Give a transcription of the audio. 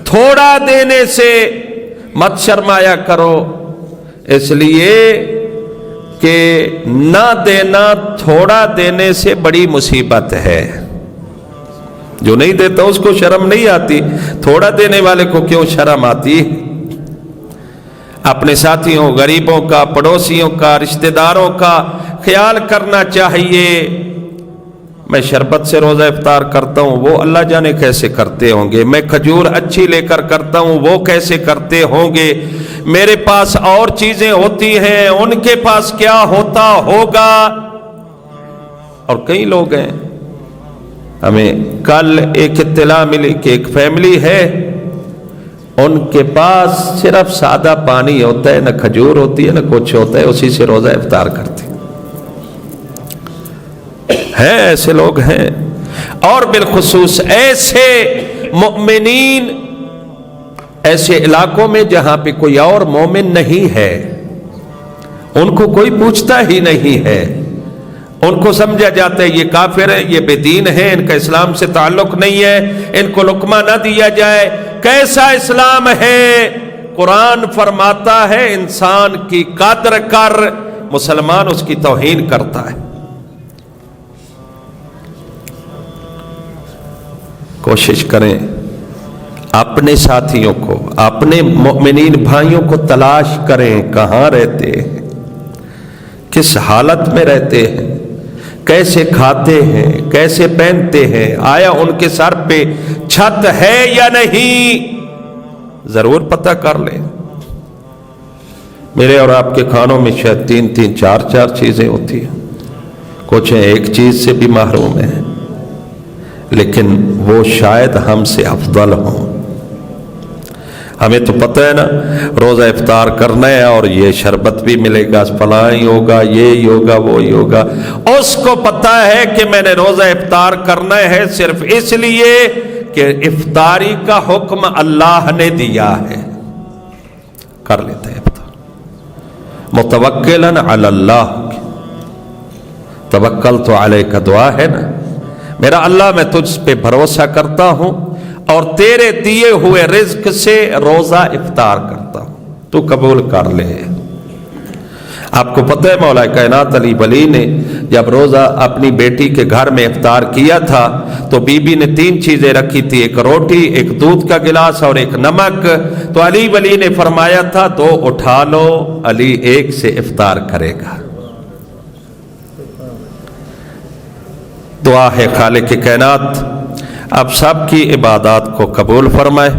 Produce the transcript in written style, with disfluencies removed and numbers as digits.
تھوڑا دینے سے مت شرمایا کرو، اس لیے کہ نہ دینا تھوڑا دینے سے بڑی مصیبت ہے۔ جو نہیں دیتا اس کو شرم نہیں آتی، تھوڑا دینے والے کو کیوں شرم آتی؟ اپنے ساتھیوں، غریبوں کا، پڑوسیوں کا، رشتہ داروں کا خیال کرنا چاہیے۔ میں شربت سے روزہ افطار کرتا ہوں، وہ اللہ جانے کیسے کرتے ہوں گے۔ میں کھجور اچھی لے کر کرتا ہوں، وہ کیسے کرتے ہوں گے۔ میرے پاس اور چیزیں ہوتی ہیں، ان کے پاس کیا ہوتا ہوگا۔ اور کئی لوگ ہیں، ہمیں کل ایک اطلاع ملی کہ ایک فیملی ہے، ان کے پاس صرف سادہ پانی ہوتا ہے، نہ کھجور ہوتی ہے نہ کچھ ہوتا ہے، اسی سے روزہ افطار کرتے ہیں۔ ایسے لوگ ہیں، اور بالخصوص ایسے مؤمنین ایسے علاقوں میں جہاں پہ کوئی اور مومن نہیں ہے، ان کو کوئی پوچھتا ہی نہیں ہے، ان کو سمجھا جاتا ہے یہ کافر ہے، یہ بے دین ہے، ان کا اسلام سے تعلق نہیں ہے، ان کو لقمہ نہ دیا جائے۔ کیسا اسلام ہے؟ قرآن فرماتا ہے انسان کی قدر کر، مسلمان اس کی توہین کرتا ہے۔ کوشش کریں اپنے ساتھیوں کو، اپنے مؤمنین بھائیوں کو تلاش کریں، کہاں رہتے ہیں، کس حالت میں رہتے ہیں، کیسے کھاتے ہیں، کیسے پہنتے ہیں، آیا ان کے سر پہ چھت ہے یا نہیں، ضرور پتہ کر لیں۔ میرے اور آپ کے کھانوں میں شاید 3 4 چیزیں ہوتی ہیں، کچھ ایک چیز سے بھی محروم ہیں، لیکن وہ شاید ہم سے افضل ہوں۔ ہمیں تو پتہ ہے نا روزہ افطار کرنا ہے اور یہ شربت بھی ملے گا، فلاں ہی ہوگا، یہ ہوگا، وہ ہوگا۔ اس کو پتہ ہے کہ میں نے روزہ افطار کرنا ہے صرف اس لیے کہ افطاری کا حکم اللہ نے دیا ہے، کر لیتے ہیں افطار متوکلاً علی اللہ۔ توکلت علیک دعا ہے نا، میرا اللہ میں تجھ پہ بھروسہ کرتا ہوں اور تیرے دیے ہوئے رزق سے روزہ افطار کرتا ہوں، تو قبول کر لے۔ آپ کو پتہ ہے مولا کائنات علی ولی نے جب روزہ اپنی بیٹی کے گھر میں افطار کیا تھا تو بی بی نے 3 چیزیں رکھی تھی، ایک روٹی، ایک دودھ کا گلاس اور ایک نمک۔ تو علی ولی نے فرمایا تھا 2 اٹھا لو، علی 1 سے افطار کرے گا۔ دعا ہے خالق کائنات اب سب کی عبادات کو قبول فرمائے۔